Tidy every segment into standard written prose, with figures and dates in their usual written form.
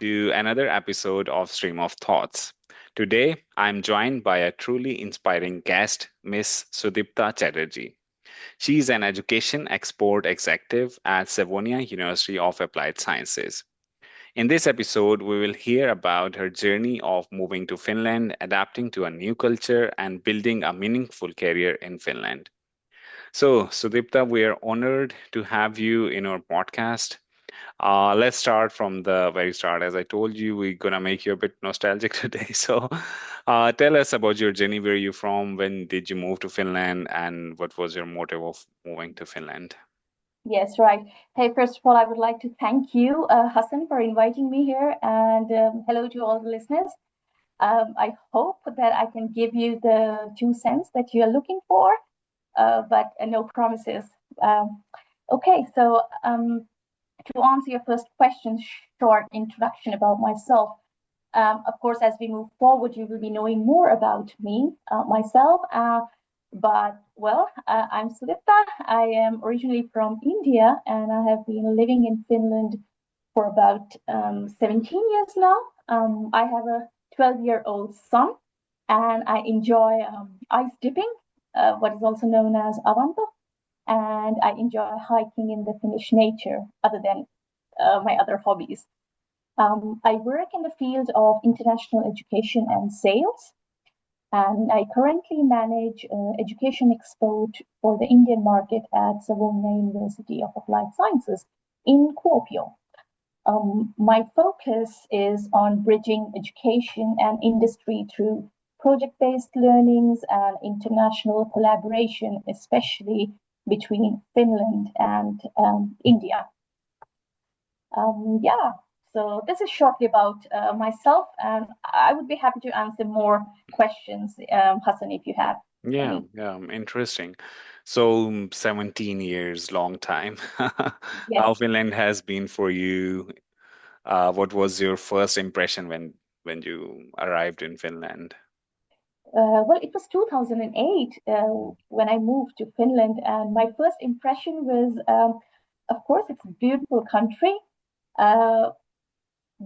to another episode of Stream of Thoughts. Today, I'm joined by a truly inspiring guest, Miss Sudipta Chatterjee. She is an education export executive at Savonia University of Applied Sciences. In this episode, we will hear about her journey of moving to Finland, adapting to a new culture, and building a meaningful career in Finland. So, Sudipta, we are honored to have you in our podcast. Let's start from the very start. As I told you, we're gonna make you a bit nostalgic today. So, tell us about your journey. Where are you from? When did you move to Finland? And what was your motive of moving to Finland? Yes, right. Hey, first of all, I would like to thank you, Hassan, for inviting me here, and hello to all the listeners. I hope that I can give you the 2 cents that you're looking for, but no promises. Um, okay, so to answer your first question, short introduction about myself. Of course, as we move forward, you will be knowing more about me, myself. I'm Sudipta. I am originally from India, and I have been living in Finland for about 17 years now. I have a 12-year-old son, and I enjoy ice dipping, what is also known as avanto, and I enjoy hiking in the Finnish nature, other than my other hobbies. I work in the field of international education and sales, and I currently manage education export for the Indian market at Savonia University of Applied Sciences in Kuopio. My focus is on bridging education and industry through project-based learnings and international collaboration, especially between Finland and India. Yeah, so this is shortly about myself, and I would be happy to answer more questions, Hassan, if you have Yeah, any. yeah, interesting. So, 17 years, long time. Yes. How Finland has been for you? What was your first impression when you arrived in Finland? Well, it was 2008 when I moved to Finland, and my first impression was, of course, it's a beautiful country uh,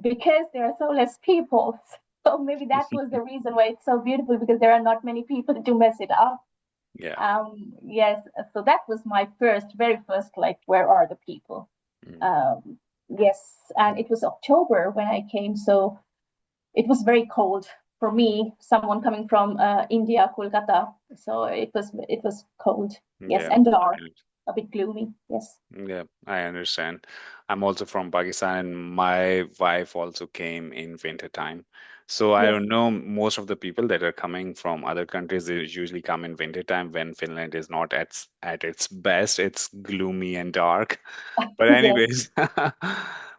because there are so less people. So maybe that was the reason why it's so beautiful because there are not many people to mess it up. Yeah. Yes, so that was my very first, like, where are the people? Mm. Um, yes, and it was October when I came, so it was very cold for me, someone coming from India, Kolkata. So it was cold, yes, Yeah. and dark, a bit gloomy, yes. Yeah, I understand. I'm also from Pakistan, and my wife also came in winter time. So I Yes. don't know, most of the people that are coming from other countries, they usually come in winter time when Finland is not at its best. It's gloomy and dark. But Yes. anyways,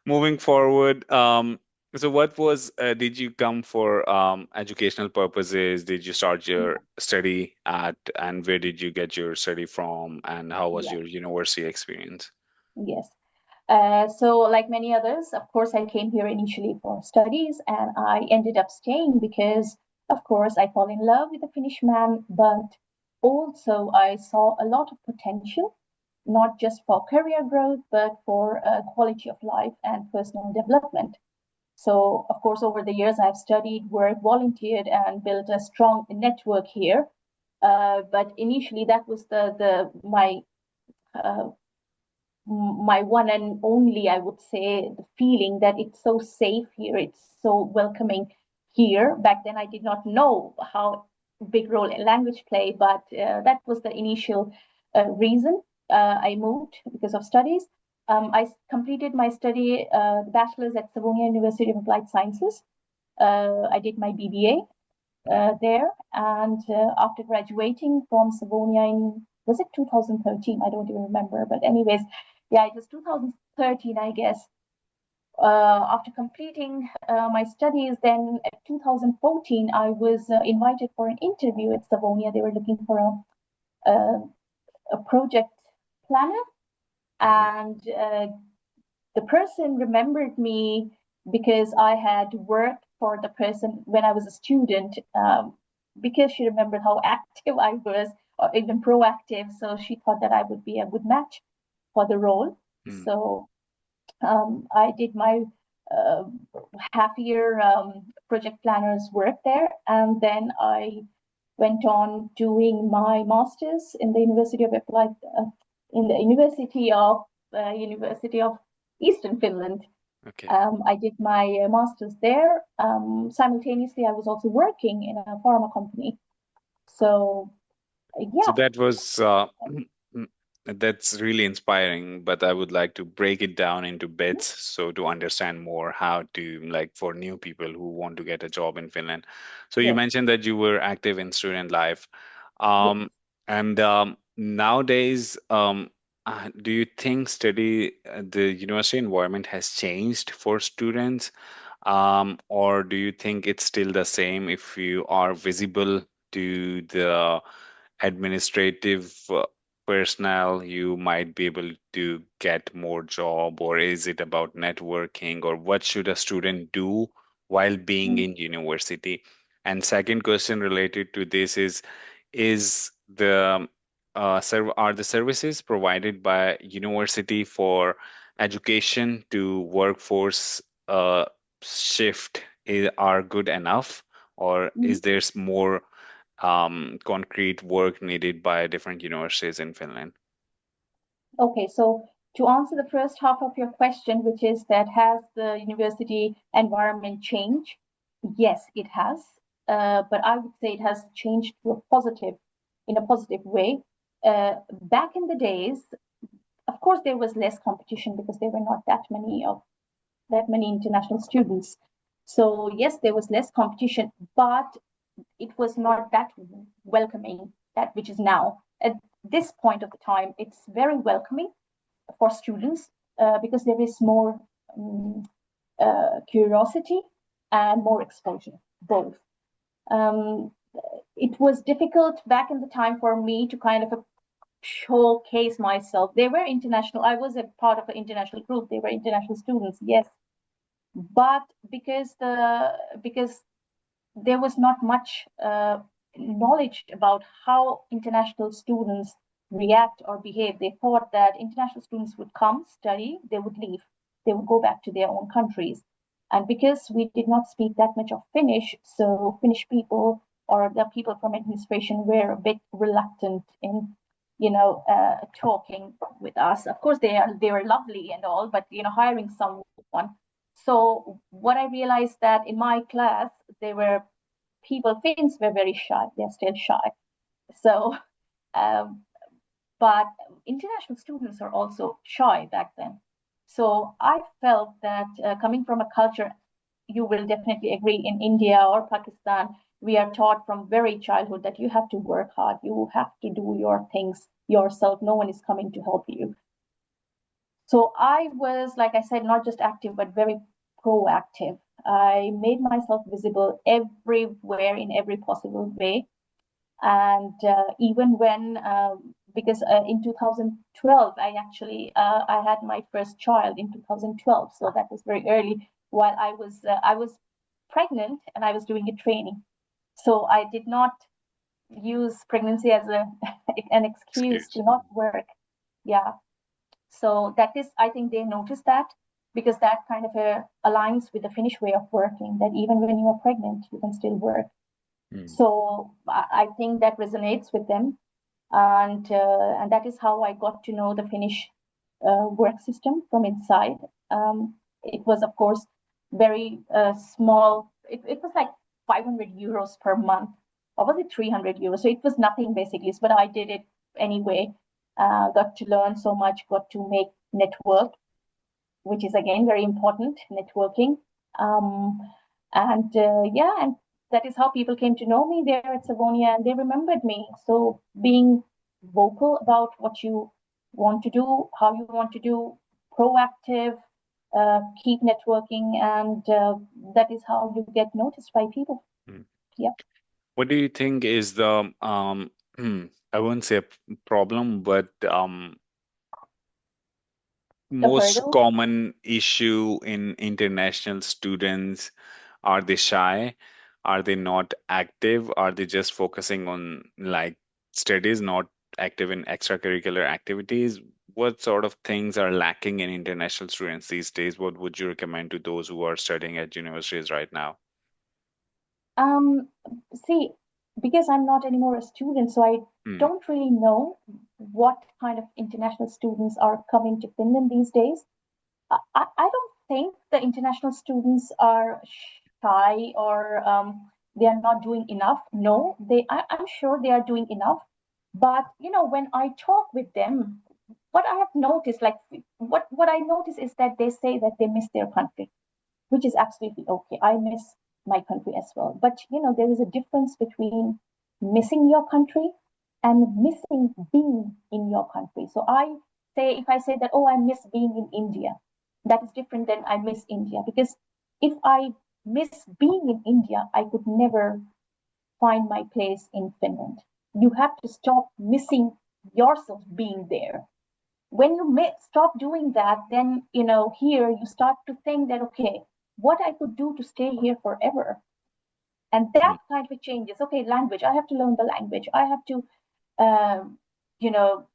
moving forward, so what was, did you come for educational purposes? Did you start your study at, and where did you get your study from, and how was Yes. your university experience? Yes. So, like many others, of course, I came here initially for studies, and I ended up staying because, of course, I fall in love with a Finnish man, but also I saw a lot of potential, not just for career growth, but for quality of life and personal development. So, of course, over the years, I've studied, worked, volunteered, and built a strong network here. But initially, that was the uh, my one and only, I would say, the feeling that it's so safe here, it's so welcoming here. Back then, I did not know how big role language play, but that was the initial reason I moved because of studies. I completed my study, bachelor's at Savonia University of Applied Sciences. I did my BBA there, and after graduating from Savonia in, was it 2013? I don't even remember, but anyways, yeah, it was 2013, I guess. After completing my studies, then at 2014, I was invited for an interview at Savonia. They were looking for a project planner, Mhm. and the person remembered me because I had worked for the person when I was a student, because she remembered how active I was, or even proactive. So she thought that I would be a good match for the role. Mm. So I did my uh, half-year project planners work there, and then I went on doing my masters in the University of Applied in the University of Eastern Finland. Okay. I did my masters there. Simultaneously, I was also working in a pharma company. So So yeah, that was that's really inspiring, but I would like to break it down into bits so to understand more how to like for new people who want to get a job in Finland. So you yes, mentioned that you were active in student life. yes. And nowadays, do you think the university environment has changed for students? Or do you think it's still the same if you are visible to the administrative personnel, you might be able to get more job, or is it about networking, or what should a student do while being Mm. in university? And second question related to this is the are the services provided by university for education to workforce shift are good enough, or Mm. is there more concrete work needed by different universities in Finland? Okay, so to answer the first half of your question, which is that has the university environment changed? Yes, it has. But I would say it has changed to a positive, in a positive way. Back in the days, of course, there was less competition because there were not that many international students. So yes, there was less competition, but it was not that welcoming that which is now. At this point of the time, it's very welcoming for students because there is more um, curiosity and more exposure, both. Um, it was difficult back in the time for me to kind of showcase myself. They were international. I was a part of an international group. They were international students, yes, but because there was not much knowledge about how international students react or behave. They thought that international students would come, study, they would leave, they would go back to their own countries. And because we did not speak that much of Finnish, so Finnish people or the people from administration were a bit reluctant in, talking with us. Of course, they were lovely and all, but hiring someone. So what I realized that in my class, they were people, Finns were very shy. They're still shy. So, um, but international students are also shy back then. So I felt that coming from a culture, you will definitely agree, in India or Pakistan, we are taught from very childhood that you have to work hard, you have to do your things yourself. No one is coming to help you. So I was, like I said, not just active, but very proactive. I made myself visible everywhere in every possible way. And even when, because in 2012, I had my first child in 2012, so that was very early. While I was pregnant and I was doing a training, so I did not use pregnancy as an excuse Excuse. to not work. Yeah, so that is, I think they noticed that because that kind of aligns with the Finnish way of working, that even when you are pregnant, you can still work. Mm. So I think that resonates with them, and that is how I got to know the Finnish work system from inside. It was, of course, very small. It was like 500 euros per month, or was it 300 euros? So it was nothing basically, but I did it anyway. Got to learn so much, got to make network, which is again very important, networking. Um, and yeah, and that is how people came to know me there at Savonia, and they remembered me. So being vocal about what you want to do, how you want to do, proactive, keep networking, and that is how you get noticed by people. Mm. Yeah, What do you think is the I won't say a problem, but the most hurdle. common issue in international students? Are they shy? Are they not active? Are they just focusing on like studies, not active in extracurricular activities? what sort of things are lacking in international students these days? What would you recommend to those who are studying at universities right now? Um, See, because I'm not anymore a student, so I Hmm. don't really know what kind of international students are coming to Finland these days. I don't think the international students are shy or they are not doing enough. No, I'm sure they are doing enough. But when I talk with them, what I have noticed, like what I notice is that they say that they miss their country, which is absolutely okay. I miss my country as well. But there is a difference between missing your country and missing being in your country. So if I say that, oh, I miss being in India, that is different than I miss India. Because if I miss being in India, I could never find my place in Finland. You have to stop missing yourself being there. When you stop doing that, then here you start to think that, okay, what I could do to stay here forever. And that Hmm. kind of changes. Okay, language, I have to learn the language. I have to um, you know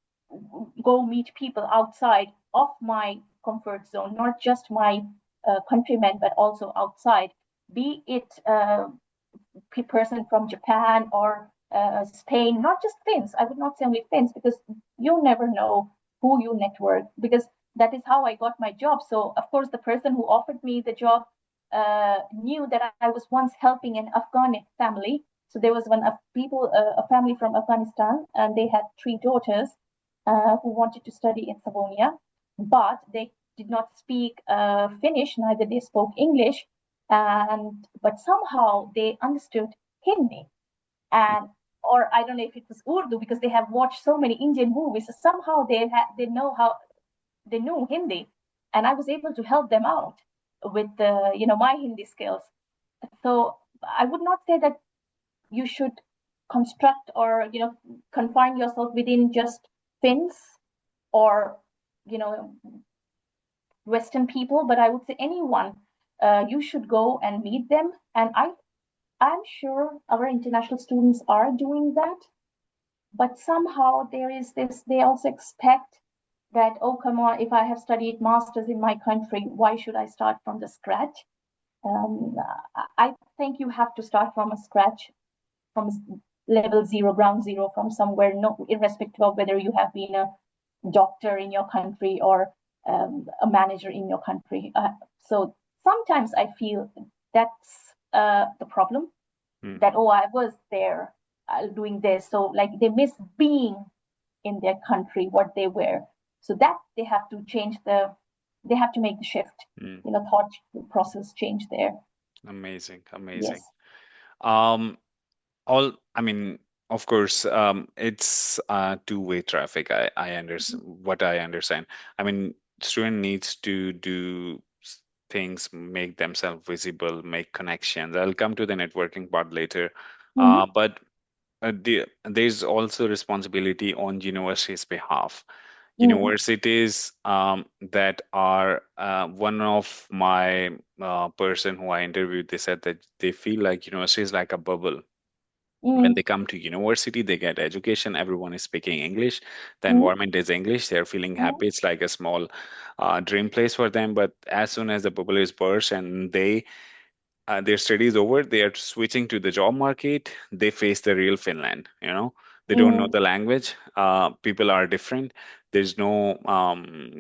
go meet people outside of my comfort zone, not just my countrymen, but also outside, be it person from Japan or Spain, not just Finns. I would not say only Finns, because you never know who you network, because that is how I got my job. So, of course, the person who offered me the job knew that I was once helping an Afghan family. So there was a family from Afghanistan, and they had three daughters who wanted to study in Savonia, but they did not speak Finnish, neither they spoke English, and but somehow they understood Hindi, and or I don't know if it was Urdu, because they have watched so many Indian movies. So somehow they know how they knew Hindi, and I was able to help them out with my Hindi skills. So I would not say that you should construct or confine yourself within just Finns or you know Western people, but I would say anyone. You should go and meet them, and I'm sure our international students are doing that, but somehow there is this, they also expect that, oh, come on, if I have studied masters in my country, why should I start from the scratch? Um, I think you have to start from a scratch, from level zero, ground zero, from somewhere, no, irrespective of whether you have been a doctor in your country or a manager in your country. So sometimes I feel that's the problem, Hmm. that, oh, I was there doing this. So, like, they miss being in their country, what they were. So that they have to they have to make the shift, Hmm. thought process change there. Amazing, amazing. Yes. Um, all I mean, of course, it's two-way traffic. I understand what I understand. I mean, student needs to do things, make themselves visible, make connections. I'll come to the networking part later. Mm-hmm. But there's also responsibility on university's behalf. Mm-hmm. Universities that are one of my person who I interviewed, they said that they feel like university is like a bubble. When they come to university, they get education, everyone is speaking English, the Mm-hmm. environment is English, they're feeling Mm-hmm. happy, it's like a small dream place for them. But as soon as the bubble is burst and their studies over, they are switching to the job market. They face the real Finland. They don't know Mm-hmm. the language. People are different. There's no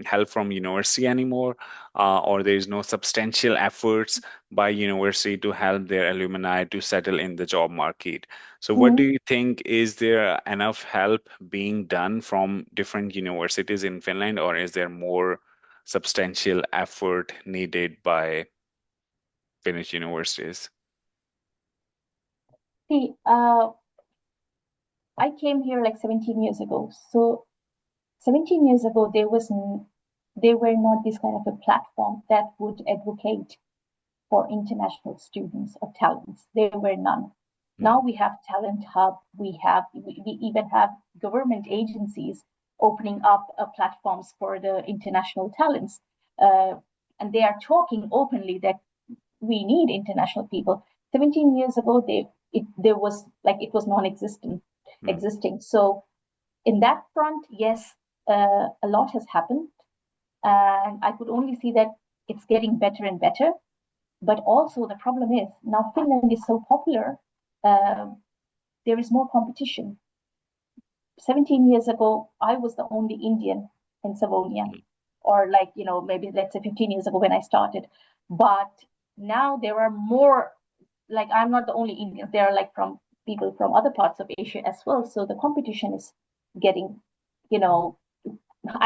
help from university anymore, or there's no substantial efforts by university to help their alumni to settle in the job market. So, what do Mm-hmm. you think? Is there enough help being done from different universities in Finland, or is there more substantial effort needed by Finnish universities? See, I came here like 17 years ago. So 17 years ago, there were not this kind of a platform that would advocate for international students or talents. There were none. Now Mm, we have Talent Hub. We even have government agencies opening up platforms for the international talents, uh, and they are talking openly that we need international people. 17 years ago, there was like it was non-existent mm, existing. So in that front, yes, A lot has happened, and I could only see that it's getting better and better. But also the problem is now Finland is so popular, uh, there is more competition. 17 years ago, I was the only Indian in Savonia, mm, or like, maybe let's say 15 years ago when I started. But now there are more, like, I'm not the only Indian. There are like from people from other parts of Asia as well. So the competition is getting, you know,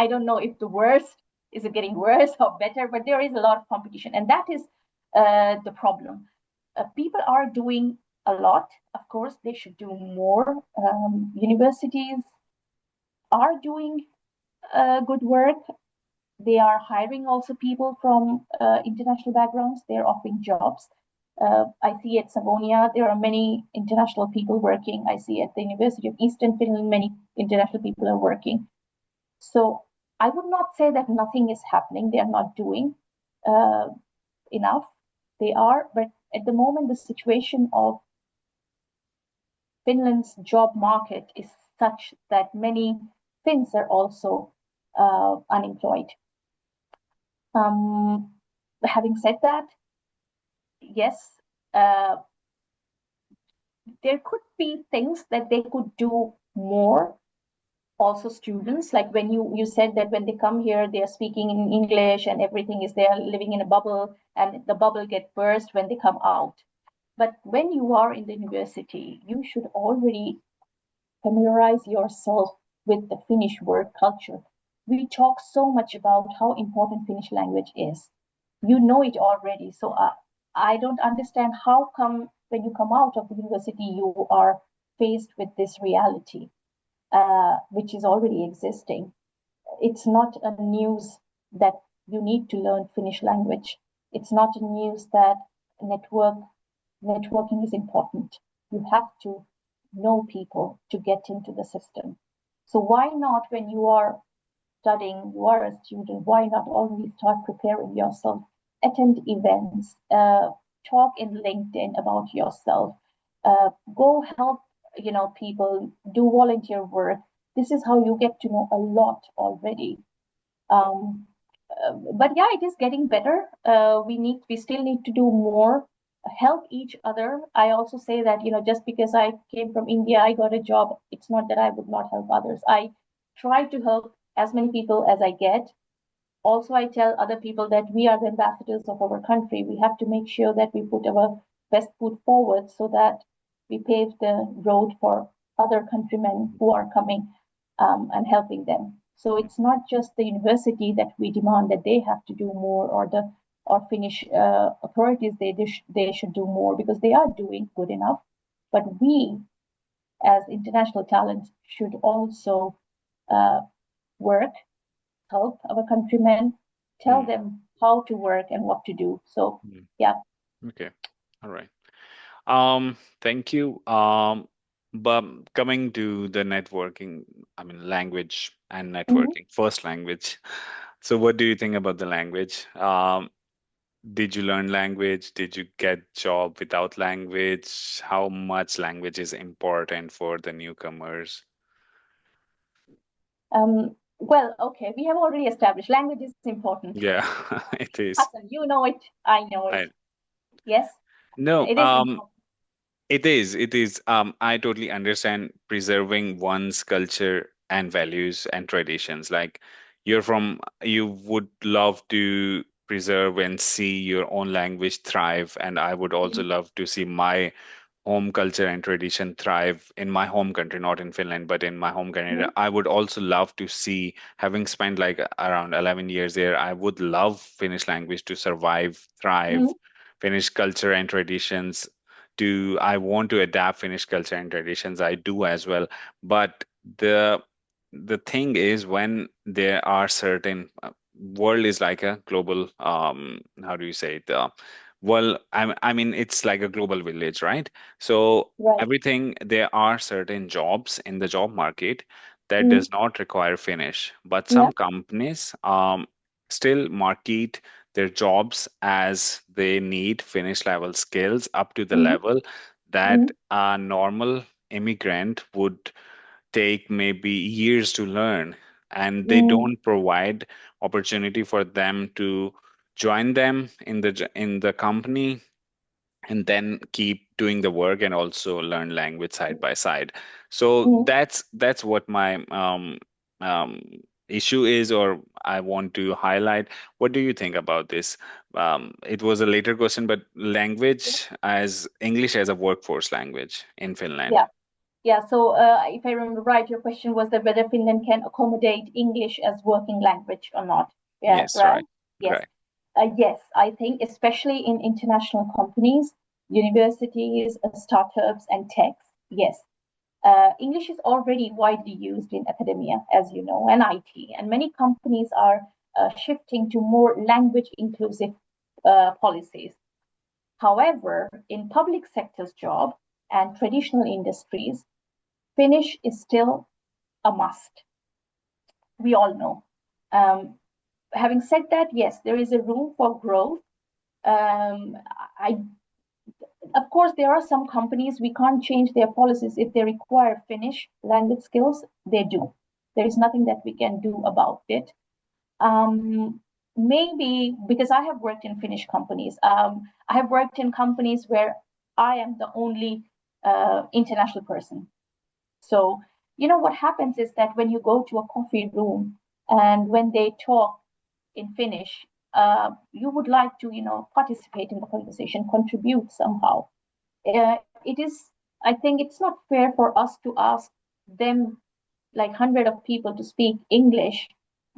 I don't know if the worst is it getting worse or better, but there is a lot of competition. And that is the problem. People are doing a lot. Of course, they should do more. Universities are doing good work. They are hiring also people from international backgrounds. They're offering jobs. I see at Savonia, there are many international people working. I see at the University of Eastern Finland, many international people are working. So I would not say that nothing is happening. They are not doing uh, enough. They are, but at the moment, the situation of Finland's job market is such that many Finns are also unemployed. Um, Having said that, yes, uh, there could be things that they could do more. Also, students, like when you said that when they come here, they are speaking in English and everything is they are living in a bubble, and the bubble get burst when they come out. But when you are in the university, you should already familiarize yourself with the Finnish work culture. We talk so much about how important Finnish language is. You know it already. So I don't understand how come when you come out of the university, you are faced with this reality, which is already existing. It's not a news that you need to learn Finnish language. It's not a news that networking is important. You have to know people to get into the system. So why not when you are studying, you are a student, why not already start preparing yourself? Attend events, talk in LinkedIn about yourself, go help, people, do volunteer work. This is how you get to know a lot already. Um, but yeah, it is getting better. We still need to do more, help each other. I also say that, just because I came from India, I got a job. It's not that I would not help others. I try to help as many people as I get. Also, I tell other people that we are the ambassadors of our country. We have to make sure that we put our best foot forward so that we pave the road for other countrymen who are coming, and helping them. So mm, it's not just the university that we demand that they have to do more, or the or Finnish authorities they should do more, because they are doing good enough. But we, as international talents, should also uh, work, help our countrymen, tell mm, them how to work and what to do. So, mm. yeah. Okay. All right. Thank you. But coming to the networking, I mean, language and Mhm. networking, first language. So, what do you think about the language? Did you learn language? Did you get job without language? How much language is important for the newcomers? Well, okay, we have already established language is important. Yeah, it is. Hassan, you know it, I know it. I Yes, no. it is important. It is. It is. I totally understand preserving one's culture and values and traditions. Like you would love to preserve and see your own language thrive, and I would also Mhm. love to see my home culture and tradition thrive in my home country, not in Finland, but in my home country. Mhm. I would also love to see, having spent like around 11 years there, I would love Finnish language to survive, thrive, Mhm. Finnish culture and traditions. Do I want to adapt Finnish culture and traditions? I do as well. But the the thing is when there are certain world is like a global how do you say it well I mean it's like a global village, right? So Right. everything, there are certain jobs in the job market that Mhm. does not require Finnish, but Yeah. some companies still market their jobs as they need Finnish level skills up to the Mhm. level that Mhm. a normal immigrant would take maybe years to learn. and they Mm, don't provide opportunity for them to join them in the company and then keep doing the work and also learn language side by side. So mm, that's what my um, issue is, or I want to highlight. What do you think about this? It was a later question, but language as English as a workforce language in Finland. yeah. Yeah, so if I remember right, your question was that whether Finland can accommodate English as working language or not. Yeah, Yes, right? right, Yes. right. Yes, I think especially in international companies, universities, startups, and techs, yes. English is already widely used in academia, as you know, and IT, and many companies are shifting to more language inclusive policies. However, in public sector's job and traditional industries, Finnish is still a must. We all know. Um, Having said that, yes, there is a room for growth. I, of course, there are some companies we can't change their policies if they require Finnish language skills. They do. There is nothing that we can do about it. Maybe because I have worked in Finnish companies. I have worked in companies where I am the only international person. So, what happens is that when you go to a coffee room and when they talk in Finnish, you would like to, participate in the conversation, contribute somehow. It is, I think it's not fair for us to ask them, like 100 of people, to speak English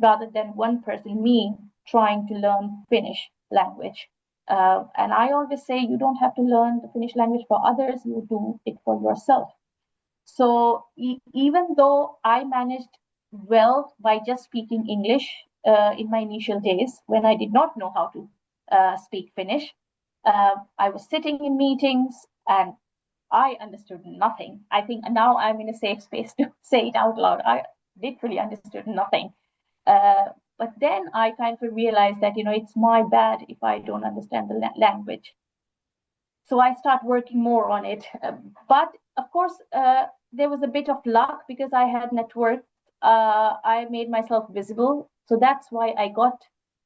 rather than one person, me, trying to learn Finnish language. And I always say you don't have to learn the Finnish language for others, you do it for yourself. So even though I managed well by just speaking English in my initial days when I did not know how to speak Finnish, I was sitting in meetings and I understood nothing. I think now I'm in a safe space to say it out loud. I literally understood nothing. But then I kind of realized that, it's my bad if I don't understand the language. So I start working more on it. But of course, there was a bit of luck because I had network. I made myself visible, so that's why I got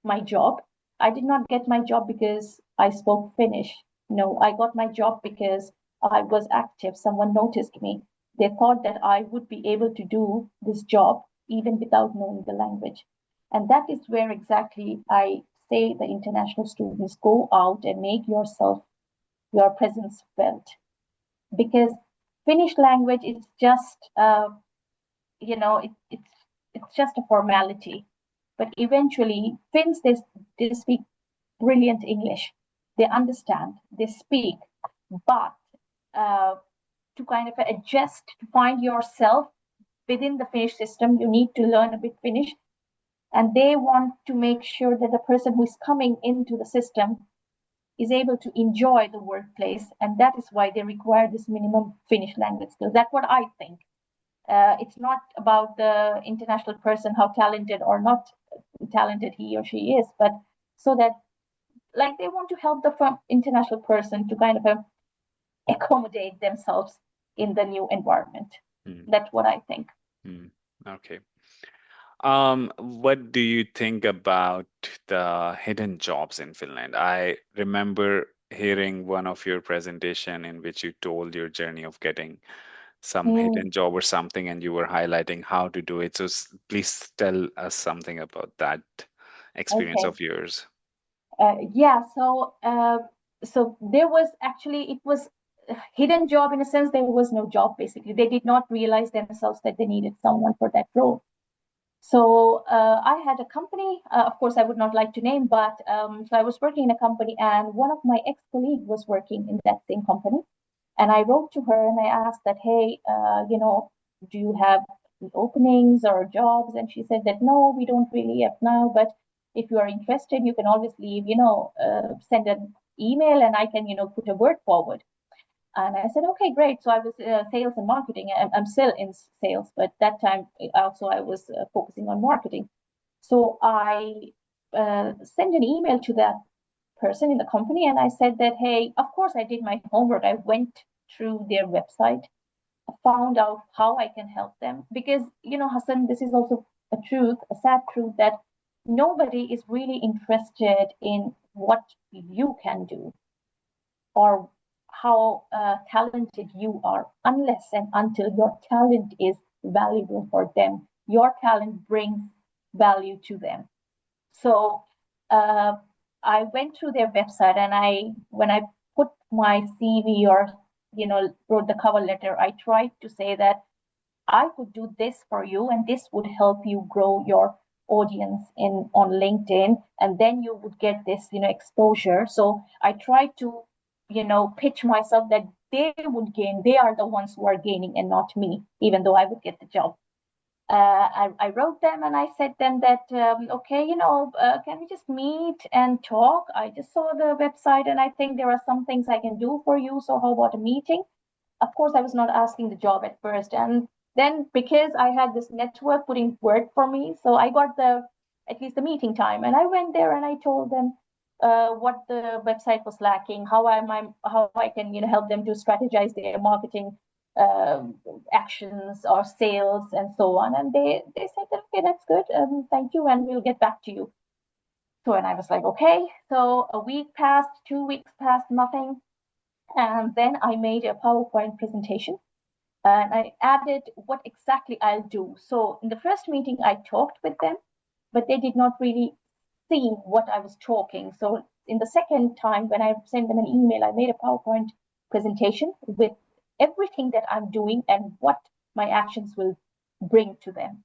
my job. I did not get my job because I spoke Finnish. No, I got my job because I was active. Someone noticed me. They thought that I would be able to do this job even without knowing the language. And that is where exactly I say the international students go out and make yourself your presence felt, because Finnish language is just it's just a formality, but eventually Finns, they speak brilliant English, they understand, they speak, but uh, to kind of adjust to find yourself within the Finnish system, you need to learn a bit Finnish, and they want to make sure that the person who is coming into the system is able to enjoy the workplace, and that is why they require this minimum Finnish language skills. That's what I think. It's not about the international person, how talented or not talented he or she is, but so that, like, they want to help the international person to kind of accommodate themselves in the new environment. Mm, That's what I think. mm. Okay. What do you think about the hidden jobs in Finland? I remember hearing one of your presentation in which you told your journey of getting some Mm, hidden job or something, and you were highlighting how to do it. So please tell us something about that experience okay. of yours. Yeah, so there was actually, it was a hidden job in a sense. There was no job basically. They did not realize themselves that they needed someone for that role. So I had a company. Of course, I would not like to name, but so I was working in a company, and one of my ex-colleagues was working in that same company. And I wrote to her and I asked that, hey, do you have openings or jobs? And she said that no, we don't really have now, but if you are interested, you can always leave, send an email and I can, put a word forward. And I said, okay, great. So I was sales and marketing. I'm still in sales, but that time also I was focusing on marketing. So I sent an email to that person in the company and I said that, hey, of course I did my homework. I went through their website, found out how I can help them. Because, Hassan, this is also a sad truth, that nobody is really interested in what you can do or how talented you are, unless and until your talent is valuable for them. Your talent brings value to them. So uh, I went through their website, and when I put my CV, or wrote the cover letter, I tried to say that I could do this for you, and this would help you grow your audience in on LinkedIn, and then you would get this, exposure. So I tried to, pitch myself that they would gain. They are the ones who are gaining, and not me, even though I would get the job. I wrote them and I said them that, okay, can we just meet and talk? I just saw the website and I think there are some things I can do for you. So how about a meeting? Of course, I was not asking the job at first. And then because I had this network putting work for me, so I got at least the meeting time. And I went there and I told them what the website was lacking, how I can help them to strategize their marketing um, actions or sales and so on. And they said that, okay, that's good. Thank you, and we'll get back to you. So and I was like, okay. So a week passed, 2 weeks passed, nothing. And then I made a PowerPoint presentation and I added what exactly I'll do. So in the first meeting, I talked with them, but they did not really see what I was talking. So in the second time, when I sent them an email, I made a PowerPoint presentation with everything that I'm doing and what my actions will bring to them.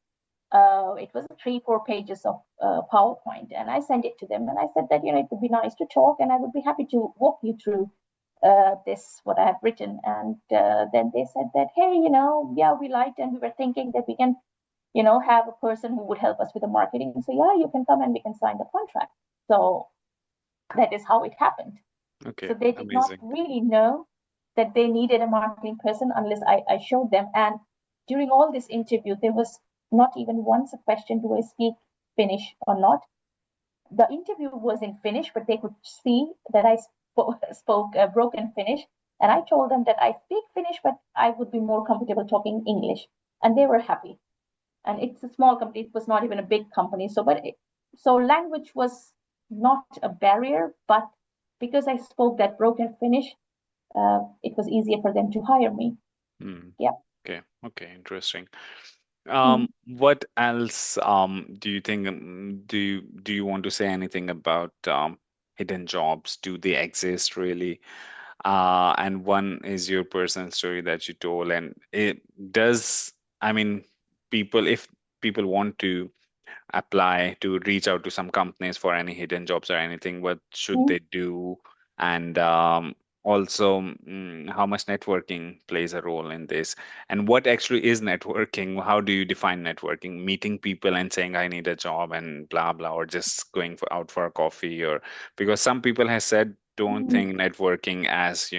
It was 3-4 pages of PowerPoint, and I sent it to them. And I said that it would be nice to talk, and I would be happy to walk you through this what I have written. And then they said that, hey, yeah, we liked, and we were thinking that we can, have a person who would help us with the marketing. So yeah, you can come and we can sign the contract. So that is how it happened. So Okay, they did not amazing. really know that they needed a marketing person unless I showed them. And during all this interview, there was not even once a question, do I speak Finnish or not? The interview was in Finnish, but they could see that I spoke broken Finnish. And I told them that I speak Finnish, but I would be more comfortable talking English. And they were happy. And it's a small company. It was not even a big company. So language was not a barrier, but because I spoke that broken Finnish, it was easier for them to hire me. Hmm. Yeah. Okay, okay, interesting. Mm. What else do you think do you want to say anything about hidden jobs? Do they exist really? And one is your personal story that you told, and it does, I mean, if people want to apply to reach out to some companies for any hidden jobs or anything, what should Mm. they do? And also, how much networking plays a role in this? And what actually is networking? How do you define networking? Meeting people and saying, I need a job and blah, blah, or just going out for a coffee? Or because some people have said, don't Mm. think networking as,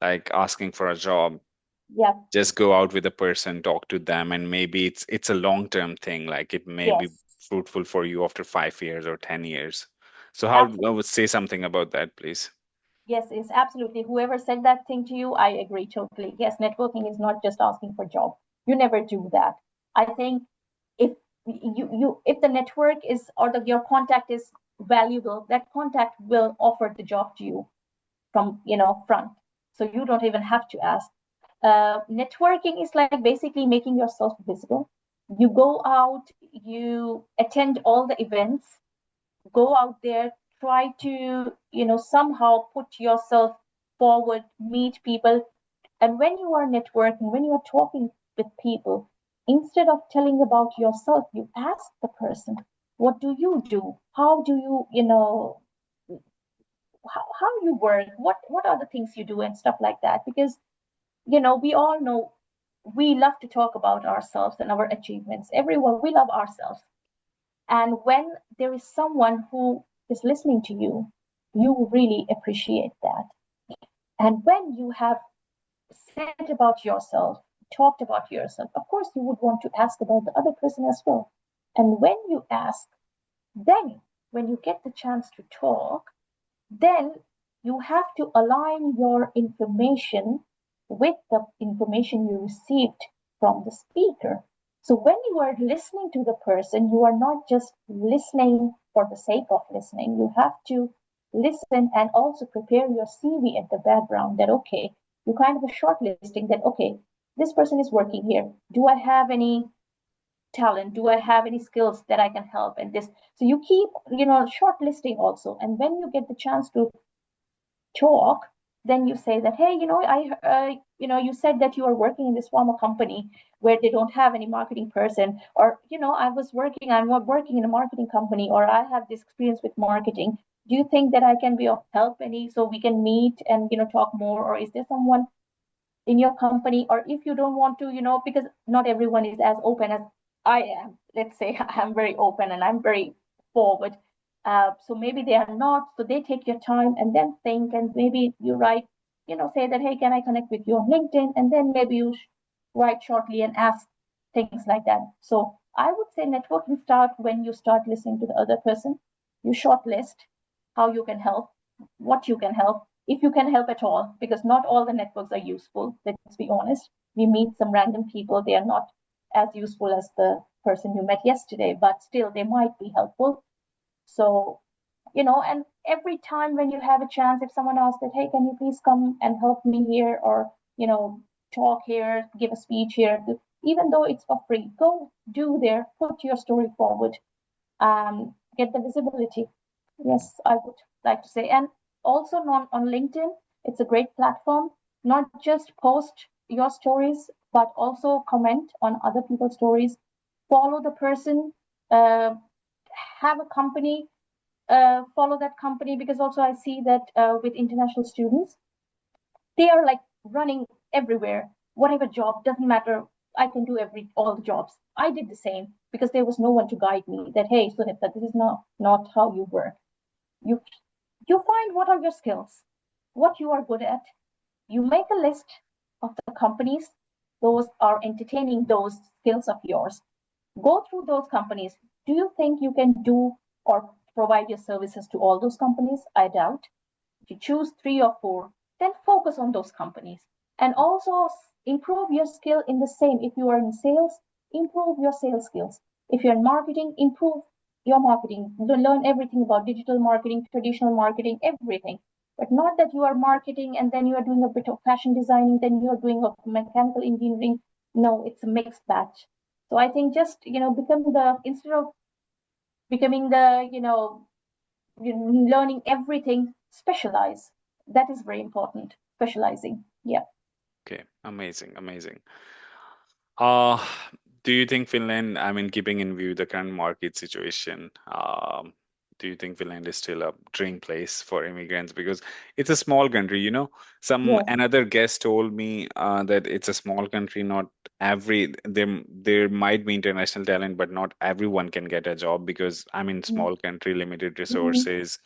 like asking for a job. Yeah. Just go out with a person, talk to them, and maybe it's a long-term thing. Like it may be Yes. fruitful for you after 5 years or 10 years. So how I Absolutely. would say something about that, please. Yes, it's absolutely. Whoever said that thing to you, I agree totally. Yes, networking is not just asking for a job. You never do that. I think if if the network is, or your contact is valuable, that contact will offer the job to you from front. So you don't even have to ask. Networking is like basically making yourself visible. You go out, you attend all the events, go out there, try to somehow put yourself forward, meet people. And when you are networking, when you are talking with people, instead of telling about yourself, you ask the person, what do you do? How do you how you work? What are the things you do and stuff like that? Because we all know we love to talk about ourselves and our achievements. Everyone, we love ourselves. And when there is someone who is listening to you, you really appreciate that. And when you have said about yourself, talked about yourself, of course you would want to ask about the other person as well. And when you ask, then when you get the chance to talk, then you have to align your information with the information you received from the speaker. So when you are listening to the person, you are not just listening for the sake of listening. You have to listen and also prepare your CV at the background that, okay, you kind of a shortlisting that, okay, this person is working here. Do I have any talent? Do I have any skills that I can help? And this, so you keep, shortlisting also. And when you get the chance to talk, then you say that, hey, you said that you are working in this former company where they don't have any marketing person, or I'm working in a marketing company, or I have this experience with marketing. Do you think that I can be of help any, so we can meet and talk more? Or is there someone in your company? Or if you don't want to, because not everyone is as open as I am. Let's say I'm very open and I'm very forward. So maybe they are not. So they take your time and then think, and maybe you write, say that, hey, can I connect with you on LinkedIn? And then maybe you write shortly and ask things like that. So I would say networking start when you start listening to the other person. You shortlist how you can help, what you can help, if you can help at all, because not all the networks are useful. Let's be honest. We meet some random people, they are not as useful as the person you met yesterday, but still they might be helpful. So, and every time when you have a chance, if someone asks that, hey, can you please come and help me here, or, talk here, give a speech here, even though it's for free, go do there, put your story forward, get the visibility. Yes, I would like to say. And also on LinkedIn, it's a great platform. Not just post your stories, but also comment on other people's stories. Follow the person, uh, have a company, follow that company, because also I see that with international students, they are like running everywhere. Whatever job, doesn't matter. I can do all the jobs. I did the same because there was no one to guide me. That, hey, Sudipta, this is not how you work. You you find what are your skills, what you are good at. You make a list of the companies those are entertaining those skills of yours. Go through those companies. Do you think you can do or provide your services to all those companies? I doubt. If you choose 3 or 4, then focus on those companies. And also improve your skill in the same. If you are in sales, improve your sales skills. If you're in marketing, improve your marketing. Learn everything about digital marketing, traditional marketing, everything. But not that you are marketing and then you are doing a bit of fashion designing, then you are doing a mechanical engineering. No, it's a mixed batch. So I think just, become instead of becoming learning everything, specialize. That is very important. Specializing. Yeah. Okay, amazing, amazing. Uh, do you think Finland, I mean, keeping in view the current market situation, do you think Finland is still a dream place for immigrants? Because it's a small country, Some Yes. another guest told me that it's a small country, not there might be international talent, but not everyone can get a job because I mean, Mm. small country, limited Mhm. resources.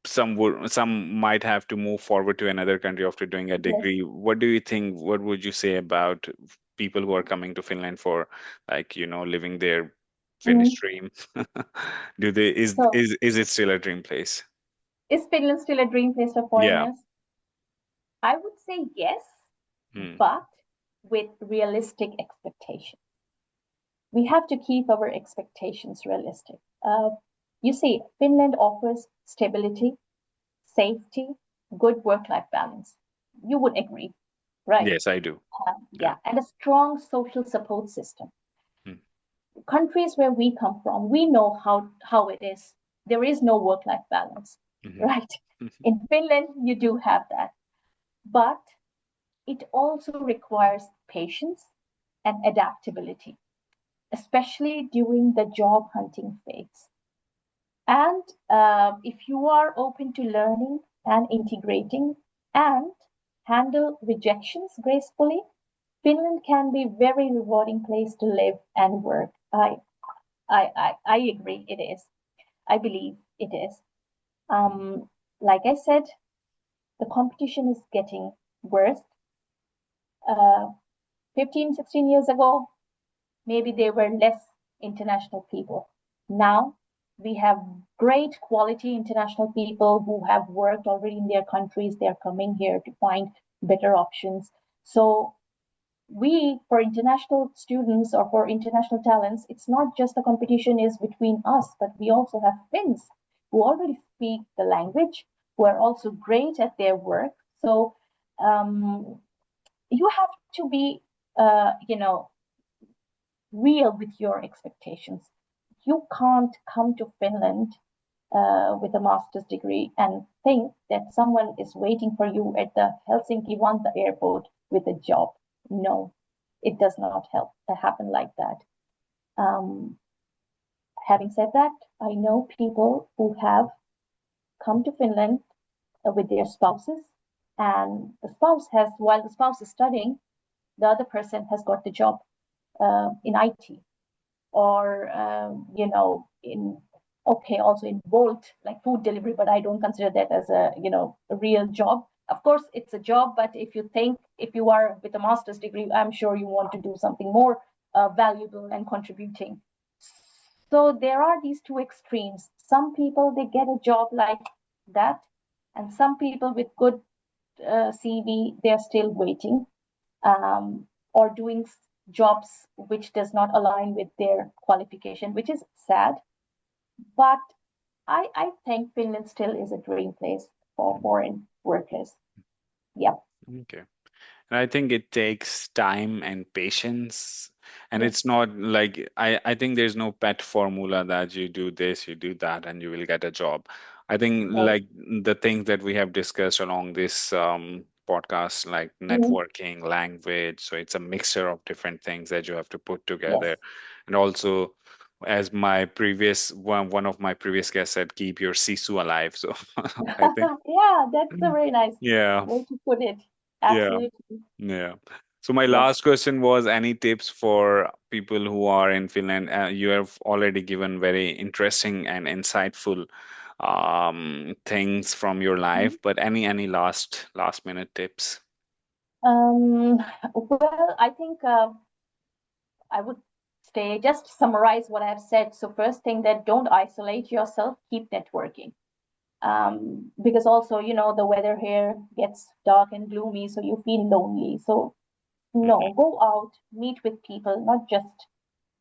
Some might have to move forward to another country after doing a Yes. degree. What do you think? What would you say about people who are coming to Finland for like living their Finnish Mm. dream? Do they So, is it still a dream place? is Finland still a dream place for Yeah. foreigners? I would say yes, Hmm. but with realistic expectations. We have to keep our expectations realistic. You see, Finland offers stability, safety, good work-life balance. You would agree, right? Yes, I do. Yeah. Yeah, and a strong social support system. Hmm. Countries where we come from, we know how it is. There is no work-life balance, Mhm. right? In Finland, you do have that, but it also requires patience and adaptability, especially during the job hunting phase. And if you are open to learning and integrating and handle rejections gracefully, Finland can be a very rewarding place to live and work. I agree it is. I believe it is. Like I said, the competition is getting worse. Uh, 15, 16 years ago, maybe there were less international people. Now we have great quality international people who have worked already in their countries. They're coming here to find better options. So we, for international students or for international talents, it's not just the competition is between us, but we also have Finns who already speak the language, who are also great at their work. So um, you have to be, real with your expectations. You can't come to Finland with a master's degree and think that someone is waiting for you at the Helsinki Vantaa airport with a job. No, it does not happen like that. Um, Having said that, I know people who have come to Finland with their spouses, and while the spouse is studying, the other person has got the job in IT or in okay also in Bolt like food delivery, but I don't consider that as a real job. Of course it's a job, but if you are with a master's degree, I'm sure you want to do something more valuable and contributing. So there are these two extremes. Some people they get a job like that, and some people with good CV they're still waiting, or doing jobs which does not align with their qualification, which is sad. But I think Finland still is a dream place for foreign workers. Yeah. Okay. And I think it takes time and patience. And Yes. it's not like I think there's no pet formula that you do this, you do that, and you will get a job. I think No. like the things that we have discussed along this podcast, like Mhm. networking, language. So it's a mixture of different things that you have to put Yes. together. And also, as my previous one of my previous guests said, keep your sisu alive. So I think, Yeah, that's a very nice yeah, way to put it. yeah. Absolutely. Yeah. So my Yes. last question was any tips for people who are in Finland? You have already given very interesting and insightful things from your Mhm. life, but any last minute tips? Um, well, I think I would say just summarize what I've said. So first thing that don't isolate yourself, keep networking. Because also, the weather here gets dark and gloomy, so you feel lonely. So no, Hmm. go out, meet with people, not just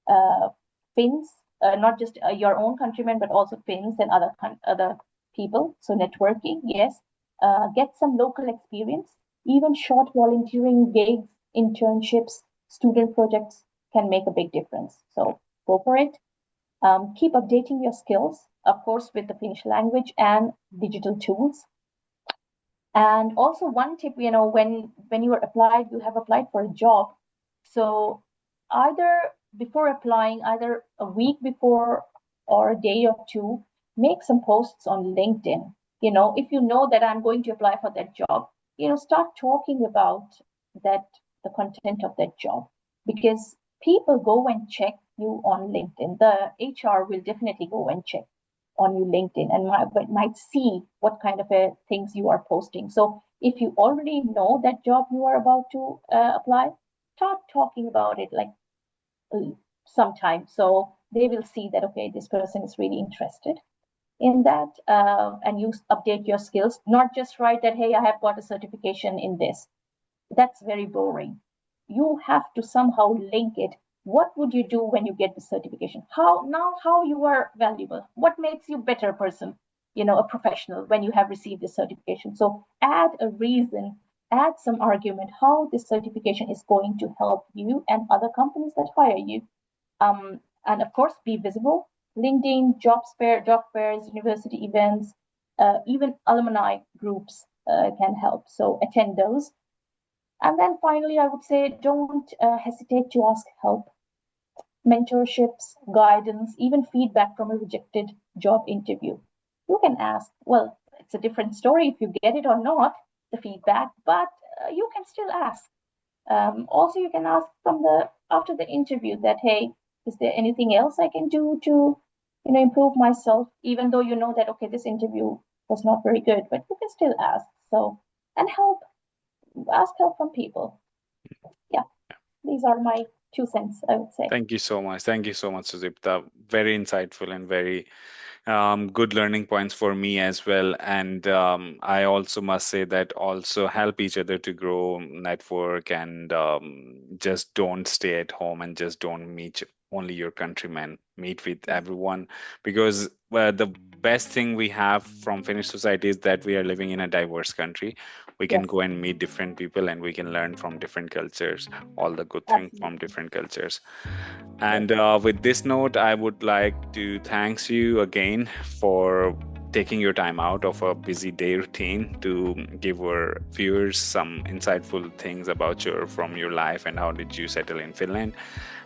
uh, Finns, not just your own countrymen, but also Finns and other people. So networking, yes. Get some local experience. Even short volunteering gigs, internships, student projects can make a big difference. So go for it. Keep updating your skills, of course, with the Finnish language and digital tools. And also one tip, when you are applied, you have applied for a job. So either before applying, either a week before or a day or two, make some posts on LinkedIn. If you know that I'm going to apply for that job, start talking about that the content of that job, because people go and check you on LinkedIn. The HR will definitely go and check on your LinkedIn and might see what kind of things you are posting. So if you already know that job you are about to apply, start talking about it like uh, sometime. So they will see that, okay, this person is really interested in that, and you update your skills, not just write that, hey, I have got a certification in this. That's very boring. You have to somehow link it. What would you do when you get the certification? How you are valuable? What makes you a better person? A professional when you have received this certification. So add a reason, add some argument how this certification is going to help you and other companies that hire you. And of course, be visible. LinkedIn, job fairs, university events, even alumni groups can help. So attend those. And then finally, I would say don't hesitate to ask help, mentorships, guidance, even feedback from a rejected job interview. You can ask, well, it's a different story if you get it or not, the feedback, but you can still ask. Also, you can ask from the after the interview that, hey, is there anything else I can do to, improve myself, even though you know that, okay, this interview was not very good, but you can still ask. So, and ask help from people. Yeah, these are my 2 cents, I would say. Thank you so much. Thank you so much, Sudipta. Very insightful and very Good learning points for me as well. And I also must say that also help each other to grow, network, and just don't stay at home and just don't meet only your countrymen. Meet with Yes, everyone, because the best thing we have from Finnish society is that we are living in a diverse country. We can yes, go and meet different people and we can learn from different cultures, all the good things from absolutely. different cultures. Yes, And with this note, I would like to thanks you again for taking your time out of a busy day routine to give our viewers some insightful things about your from your life and how did you settle in Finland.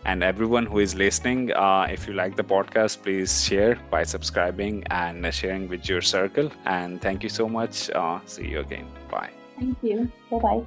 And everyone who is listening, if you like the podcast, please share by subscribing and sharing with your circle. And thank you so much. See you again. Bye. thank you. Bye bye.